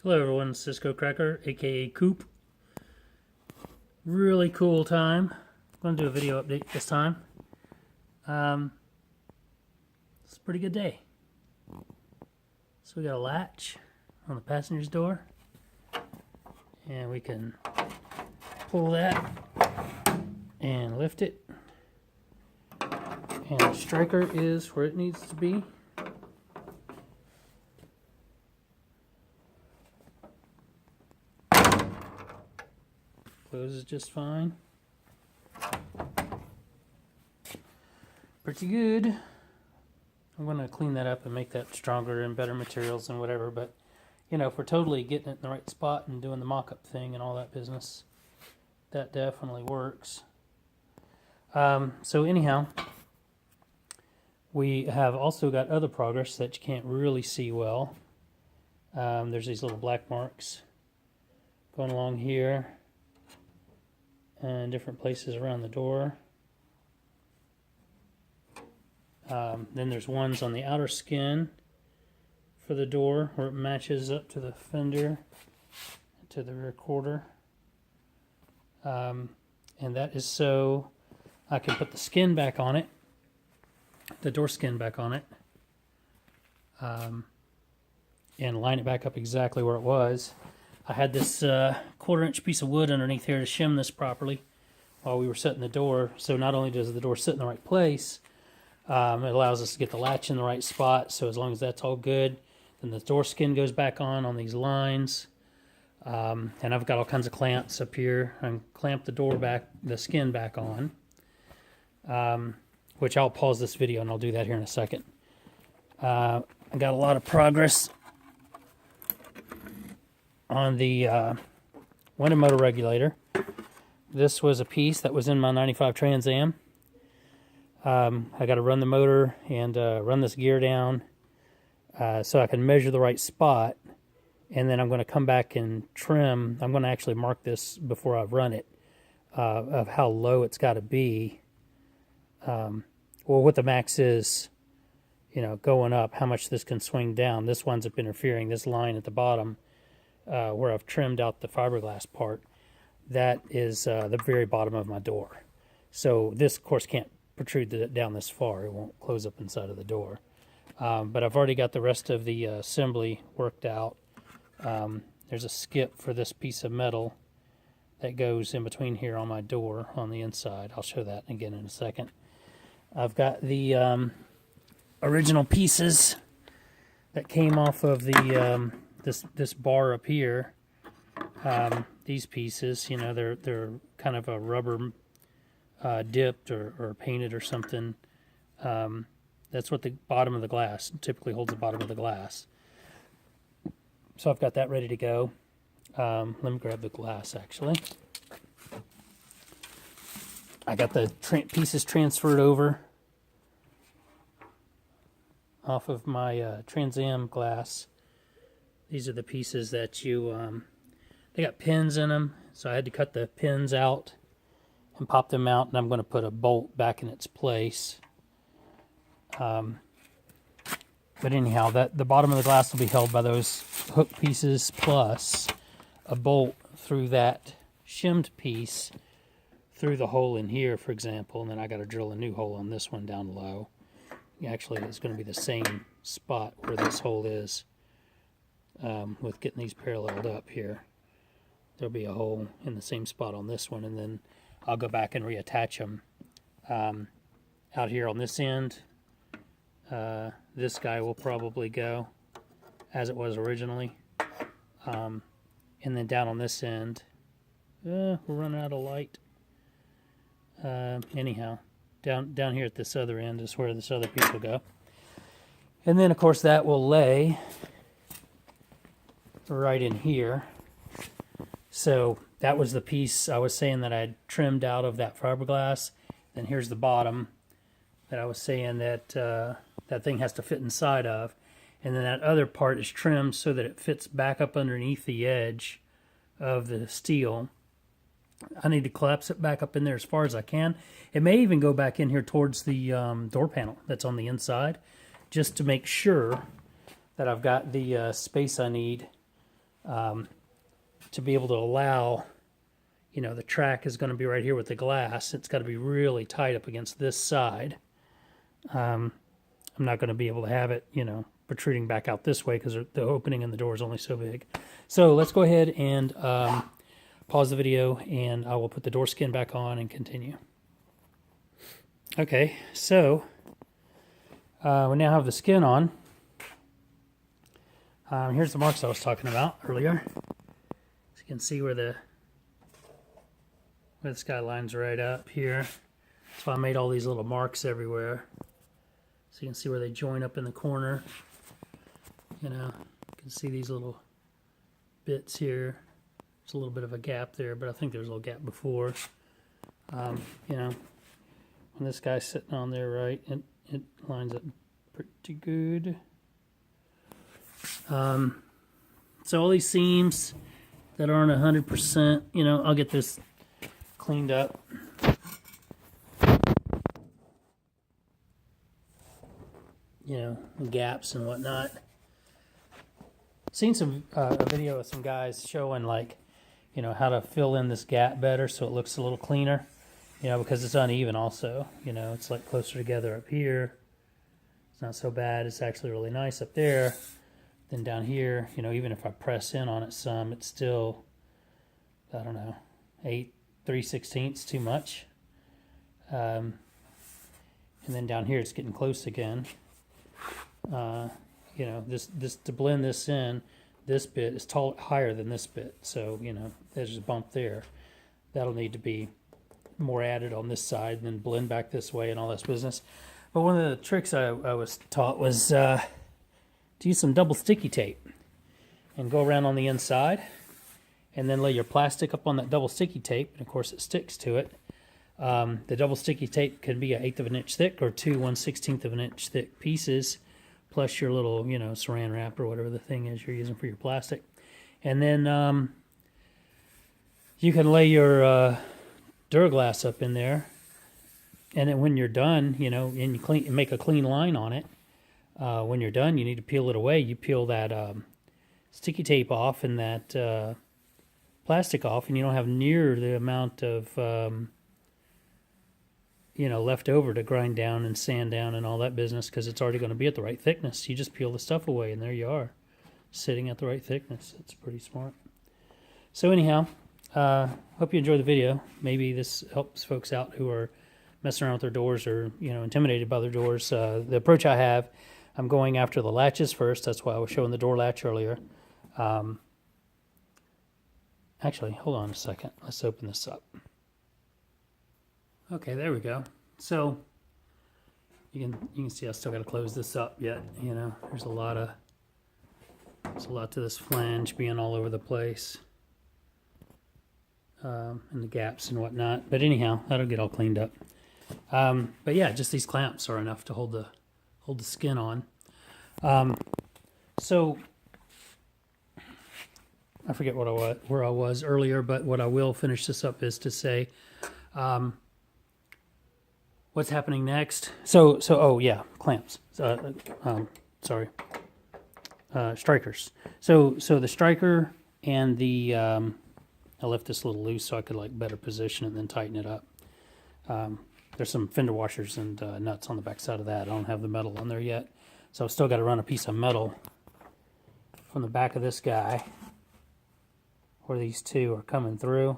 Hello everyone, Cisco Cracker, aka Coop. Really cool time. I'm going to do a video update this time. It's a pretty good day. So we got a latch on the passenger's door. And we can pull that and lift it. And the striker is where it needs to be. Closes just fine. Pretty good. I'm going to clean that up and make that stronger and better materials and whatever, but you know, if we're totally getting it in the right spot and doing the mock-up thing and all that business, that definitely works. So anyhow, we have also got other progress that you can't really see well. There's these little black marks going along here and different places around the door. Then there's ones on the outer skin for the door where it matches up to the fender, to the recorder. And that is so I can put the skin back on it, the door skin back on it, and line it back up exactly where it was. I had this 1/4-inch piece of wood underneath here to shim this properly while we were setting the door. So not only does the door sit in the right place, it allows us to get the latch in the right spot. So as long as that's all good, then the door skin goes back on these lines. And I've got all kinds of clamps up here. I can clamp the door back, the skin back on, which I'll pause this video and I'll do that here in a second. I got a lot of progress on the window motor regulator. This was a piece that was in my 95 Trans Am. I got to run the motor and run this gear down so I can measure the right spot, and then I'm going to come back and trim. I'm going to actually mark this before I run it of how low it's got to be, or what the max is, you know, going up, how much this can swing down. This winds up interfering. This line at the bottom where I've trimmed out the fiberglass part, that is the very bottom of my door. So this, of course, can't protrude down this far. It won't close up inside of the door. But I've already got the rest of the assembly worked out. There's a skip for this piece of metal that goes in between here on my door on the inside. I'll show that again in a second. I've got the original pieces that came off of the this bar up here. These pieces, you know, they're kind of a rubber dipped or painted or something. That's what the bottom of the glass typically holds, the bottom of the glass. So I've got that ready to go. Let me grab the glass actually. I got the pieces transferred over off of my Trans Am glass. These are the pieces that they got pins in them, so I had to cut the pins out and pop them out, and I'm going to put a bolt back in its place. But anyhow, the bottom of the glass will be held by those hook pieces plus a bolt through that shimmed piece through the hole in here, for example, and then I got to drill a new hole on this one down low. Actually, it's going to be the same spot where this hole is, with getting these paralleled up here. There'll be a hole in the same spot on this one, and then I'll go back and reattach them out here on this end. This guy will probably go as it was originally, and then down on this end, we're running out of light. Anyhow, down here at this other end is where this other piece will go, and then of course that will lay right in here. So that was the piece I was saying that I had trimmed out of that fiberglass. Then here's the bottom that I was saying that that thing has to fit inside of. And then that other part is trimmed so that it fits back up underneath the edge of the steel. I need to collapse it back up in there as far as I can. It may even go back in here towards the door panel that's on the inside, just to make sure that I've got the space I need to be able to allow, you know, the track is going to be right here with the glass. It's got to be really tight up against this side. I'm not going to be able to have it, you know, protruding back out this way because the opening in the door is only so big. So let's go ahead and pause the video, and I will put the door skin back on and continue. Okay, so we now have the skin on. Here's the marks I was talking about earlier. So you can see where the sky lines right up here. That's why I made all these little marks everywhere. So you can see where they join up in the corner. You know, you can see these little bits here. There's a little bit of a gap there, but I think there's a little gap before. You know, when this guy's sitting on there right, it lines up pretty good. So all these seams that aren't 100%, you know, I'll get this cleaned up. You know, gaps and whatnot. Seen some a video of some guys showing, like, you know, how to fill in this gap better so it looks a little cleaner. You know, because it's uneven also. You know, it's like closer together up here. It's not so bad. It's actually really nice up there. Then down here, you know, even if I press in on it some, it's still, I don't know, 3/16 too much. And then down here it's getting close again. You know, this to blend this in, this bit is higher than this bit. So, you know, there's a bump there. That'll need to be more added on this side and then blend back this way and all this business. But one of the tricks I was taught was to use some double sticky tape and go around on the inside and then lay your plastic up on that double sticky tape, and of course it sticks to it. The double sticky tape can be 1/8 of an inch thick or 2 1/16 of an inch thick pieces, plus your little, you know, saran wrap or whatever the thing is you're using for your plastic. And then you can lay your Duraglass up in there, and then when you're done, you know, and you make a clean line on it. When you're done, you need to peel it away. You peel that sticky tape off and that plastic off, and you don't have near the amount of you know, left over to grind down and sand down and all that business, because it's already going to be at the right thickness. You just peel the stuff away, and there you are, sitting at the right thickness. It's pretty smart. So anyhow, hope you enjoy the video. Maybe this helps folks out who are messing around with their doors or, you know, intimidated by their doors. The approach I have, I'm going after the latches first. That's why I was showing the door latch earlier. Actually, hold on a second. Let's open this up. Okay, there we go. So you can see I still got to close this up yet. You know, there's a lot to this flange being all over the place, and the gaps and whatnot. But anyhow, that'll get all cleaned up. But yeah, just these clamps are enough to hold the skin on. So I forget where I was earlier, but what I will finish this up is to say, what's happening next. So oh yeah, clamps. Sorry, strikers. So the striker and the I left this a little loose so I could like better position it and then tighten it up. There's some fender washers and nuts on the back side of that. I don't have the metal on there yet, so I've still got to run a piece of metal from the back of this guy where these two are coming through.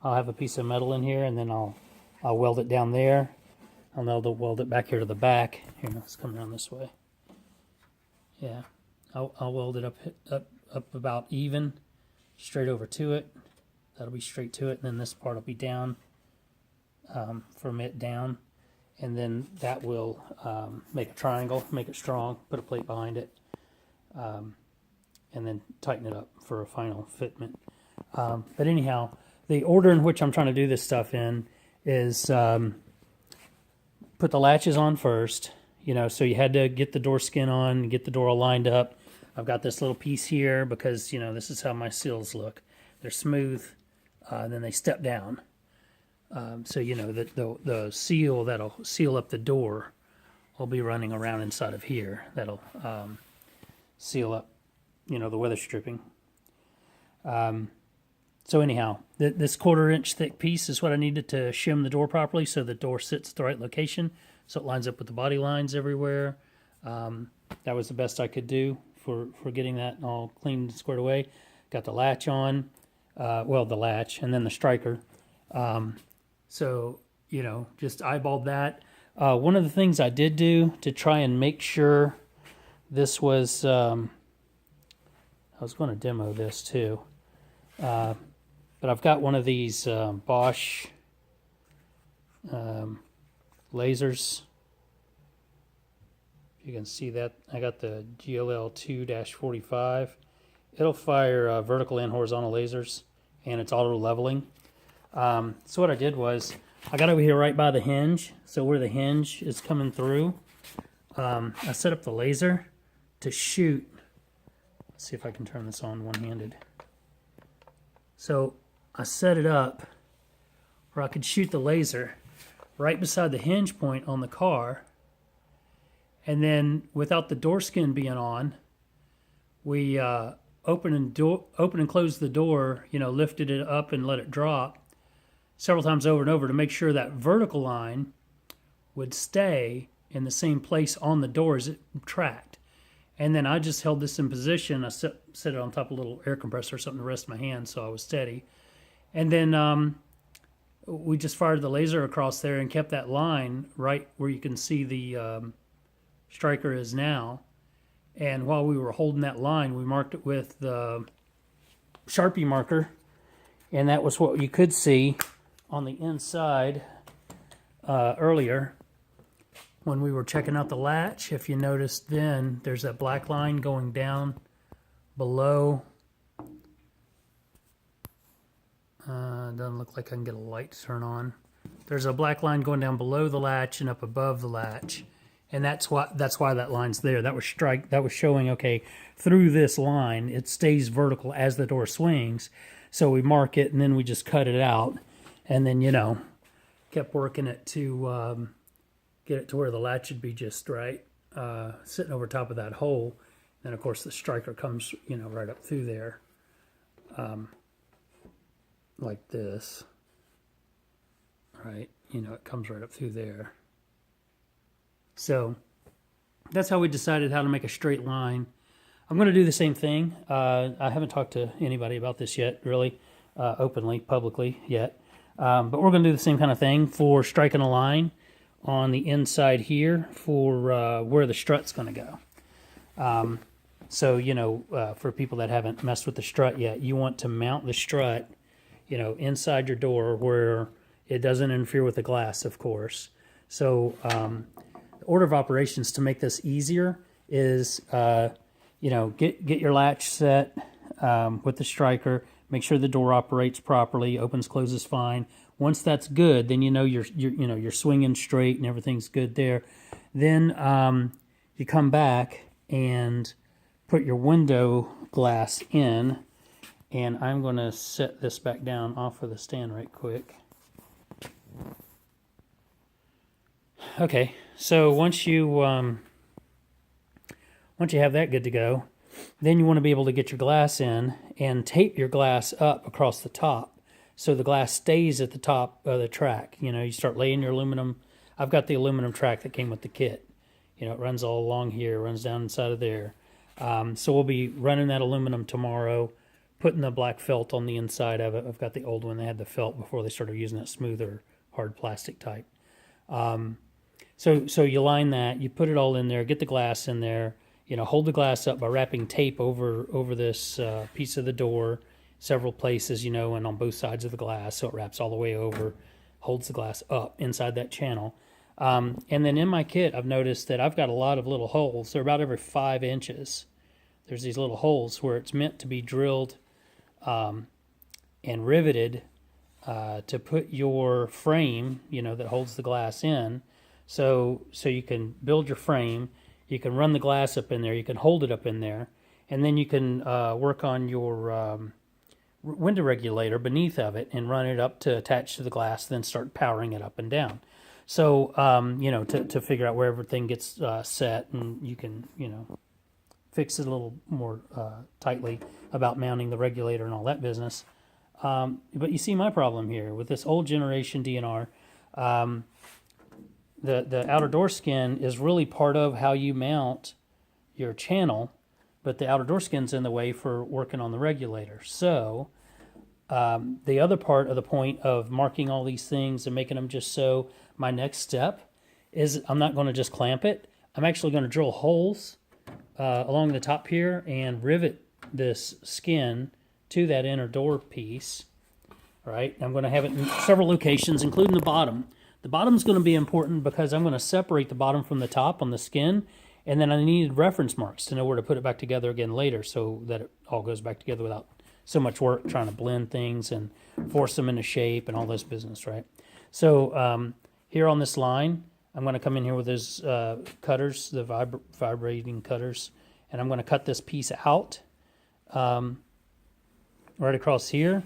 I'll have a piece of metal in here, and then I'll weld it down there. I'll weld it back here to the back. Here, let's come around this way. Yeah, I'll weld it up about even, straight over to it. That'll be straight to it, and then this part will be down, from it down, and then that will make a triangle, make it strong, put a plate behind it, and then tighten it up for a final fitment. But anyhow, the order in which I'm trying to do this stuff in is put the latches on first, you know, so you had to get the door skin on, get the door all lined up. I've got this little piece here because, you know, this is how my seals look. They're smooth, then they step down. So, you know, the seal that'll seal up the door will be running around inside of here. That'll seal up, you know, the weather stripping. So anyhow, this 1/4 inch thick piece is what I needed to shim the door properly so the door sits at the right location, so it lines up with the body lines everywhere. That was the best I could do for getting that all cleaned and squared away. Got the latch on, well, the latch, and then the striker. So, you know, just eyeballed that. One of the things I did do to try and make sure this was, I was going to demo this too, but I've got one of these Bosch lasers. You can see that I got the GLL2-45. It'll fire vertical and horizontal lasers, and it's auto leveling. So what I did was I got over here right by the hinge, so where the hinge is coming through, I set up the laser to shoot. Let's see if I can turn this on one-handed. So I set it up where I could shoot the laser right beside the hinge point on the car, and then without the door skin being on, we open and close the door, you know, lifted it up and let it drop several times over and over to make sure that vertical line would stay in the same place on the door as it tracked. And then I just held this in position. I set it on top of a little air compressor or something to rest my hand so I was steady. And then we just fired the laser across there and kept that line right where you can see the striker is now. And while we were holding that line, we marked it with the Sharpie marker. And that was what you could see on the inside earlier when we were checking out the latch. If you noticed then, there's that black line going down below. Doesn't look like I can get a light to turn on. There's a black line going down below the latch and up above the latch. And that's why that line's there. That was showing, okay, through this line, it stays vertical as the door swings. So we mark it and then we just cut it out. And then, you know, kept working it to get it to where the latch should be just right, sitting over top of that hole. Then, of course, the striker comes, you know, right up through there, like this. Right, you know, it comes right up through there. So that's how we decided how to make a straight line. I'm going to do the same thing. I haven't talked to anybody about this yet, really, openly, publicly yet. But we're going to do the same kind of thing for striking a line on the inside here for where the strut's going to go. So, you know, for people that haven't messed with the strut yet, you want to mount the strut, you know, inside your door where it doesn't interfere with the glass, of course. So the order of operations to make this easier is, you know, get your latch set with the striker. Make sure the door operates properly, opens, closes fine. Once that's good, then you know you're swinging straight and everything's good there. Then you come back and put your window glass in, and I'm going to set this back down off of the stand right quick. Okay, so once you have that good to go, then you want to be able to get your glass in and tape your glass up across the top so the glass stays at the top of the track. You know, you start laying your aluminum. I've got the aluminum track that came with the kit. You know, it runs all along here, runs down inside of there. So we'll be running that aluminum tomorrow, putting the black felt on the inside of it. I've got the old one. They had the felt before they started using that smoother, hard plastic type. So you line that, you put it all in there, get the glass in there, you know, hold the glass up by wrapping tape over this piece of the door, several places, you know, and on both sides of the glass, so it wraps all the way over, holds the glass up inside that channel. And then in my kit, I've noticed that I've got a lot of little holes. They're about every 5 inches. There's these little holes where it's meant to be drilled and riveted to put your frame, you know, that holds the glass in. So you can build your frame, you can run the glass up in there, you can hold it up in there, and then you can work on your window regulator beneath of it and run it up to attach to the glass, then start powering it up and down. So, you know, to figure out where everything gets set, and you can, you know, fix it a little more tightly about mounting the regulator and all that business. But you see my problem here with this old generation DNR. The outer door skin is really part of how you mount your channel, but the outer door skin's in the way for working on the regulator. So the other part of the point of marking all these things and making them just so, my next step is I'm not going to just clamp it. I'm actually going to drill holes along the top here and rivet this skin to that inner door piece. All right, I'm going to have it in several locations, including the bottom. The bottom's going to be important because I'm going to separate the bottom from the top on the skin, and then I need reference marks to know where to put it back together again later so that it all goes back together without so much work trying to blend things and force them into shape and all this business, right? So here on this line, I'm going to come in here with those cutters, the vibrating cutters, and I'm going to cut this piece out right across here.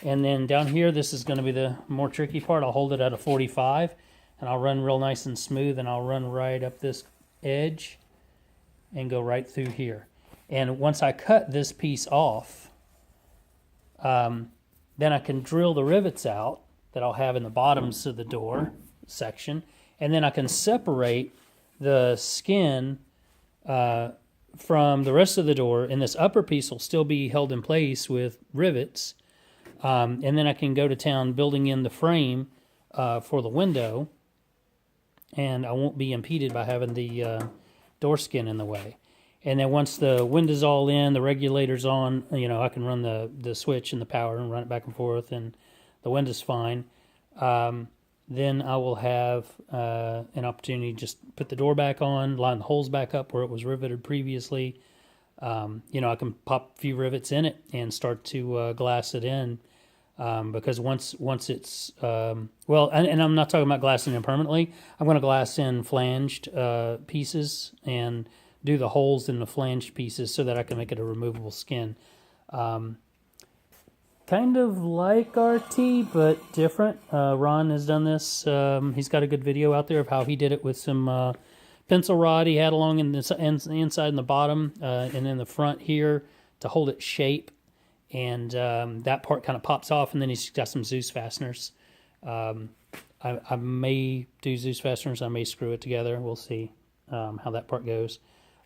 And then down here, this is going to be the more tricky part. I'll hold it at a 45, and I'll run real nice and smooth, and I'll run right up this edge and go right through here. And once I cut this piece off, then I can drill the rivets out that I'll have in the bottoms of the door section, and then I can separate the skin from the rest of the door, and this upper piece will still be held in place with rivets. And then I can go to town building in the frame for the window, and I won't be impeded by having the door skin in the way. And then once the window's all in, the regulator's on, I can run the switch and the power and run it back and forth, and the window's fine. Then I will have an opportunity to just put the door back on, line the holes back up where it was riveted previously. I can pop a few rivets in it and start to glass it in. Because once it's, and I'm not talking about glassing in permanently. I'm going to glass in flanged pieces and do the holes in the flanged pieces so that I can make it a removable skin. Kind of like RT, but different. Ron has done this. He's got a good video out there of how he did it with some pencil rod he had along in the inside and the bottom, and in the front here to hold its shape. And that part kind of pops off, and then he's got some Zeus fasteners. I may do Zeus fasteners. I may screw it together. We'll see how that part goes.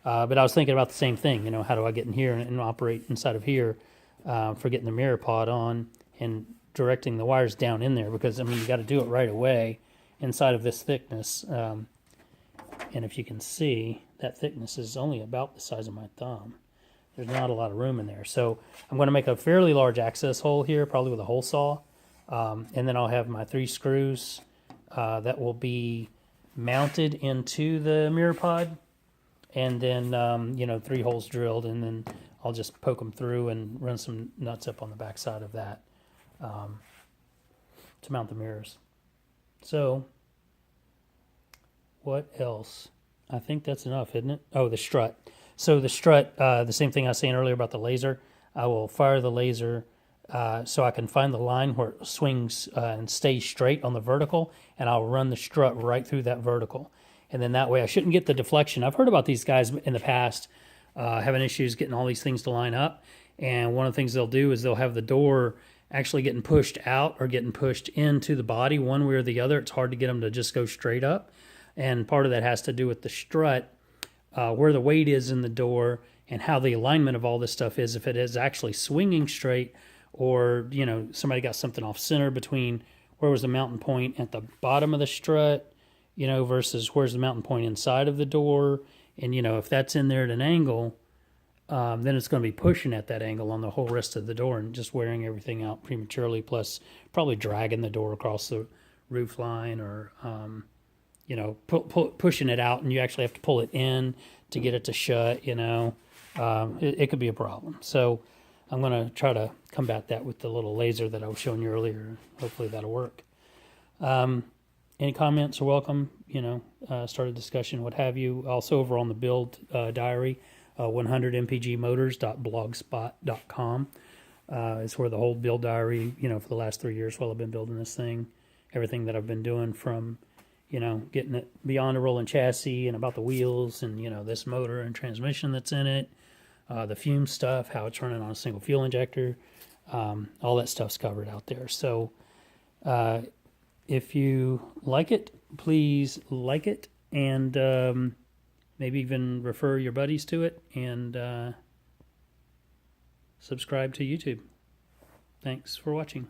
But I was thinking about the same thing. How do I get in here and operate inside of here for getting the mirror pod on and directing the wires down in there? Because, you got to do it right away inside of this thickness. And if you can see, that thickness is only about the size of my thumb. There's not a lot of room in there. So I'm going to make a fairly large access hole here, probably with a hole saw. And then I'll have my 3 screws that will be mounted into the mirror pod. And then, 3 holes drilled. And then I'll just poke them through and run some nuts up on the back side of that to mount the mirrors. So what else? I think that's enough, isn't it? Oh, the strut. So the strut, the same thing I was saying earlier about the laser, I will fire the laser so I can find the line where it swings and stays straight on the vertical, and I'll run the strut right through that vertical. And then that way I shouldn't get the deflection. I've heard about these guys in the past having issues getting all these things to line up, and one of the things they'll do is they'll have the door actually getting pushed out or getting pushed into the body one way or the other. It's hard to get them to just go straight up, and part of that has to do with the strut. Where the weight is in the door and how the alignment of all this stuff is, if it is actually swinging straight or, somebody got something off center between where was the mounting point at the bottom of the strut, versus where's the mounting point inside of the door. And, if that's in there at an angle, then it's going to be pushing at that angle on the whole rest of the door and just wearing everything out prematurely, plus probably dragging the door across the roof line or, pushing it out, and you actually have to pull it in to get it to shut, it could be a problem. So I'm going to try to combat that with the little laser that I was showing you earlier. Hopefully that'll work. Any comments are welcome, start a discussion, what have you. Also over on the build diary, 100mpgmotors.blogspot.com is where the whole build diary, for the last 3 years while I've been building this thing, everything that I've been doing from getting it beyond a rolling chassis and about the wheels and, this motor and transmission that's in it, the fume stuff, how it's running on a single fuel injector. All that stuff's covered out there. So if you like it, please like it, and maybe even refer your buddies to it, and subscribe to YouTube. Thanks for watching.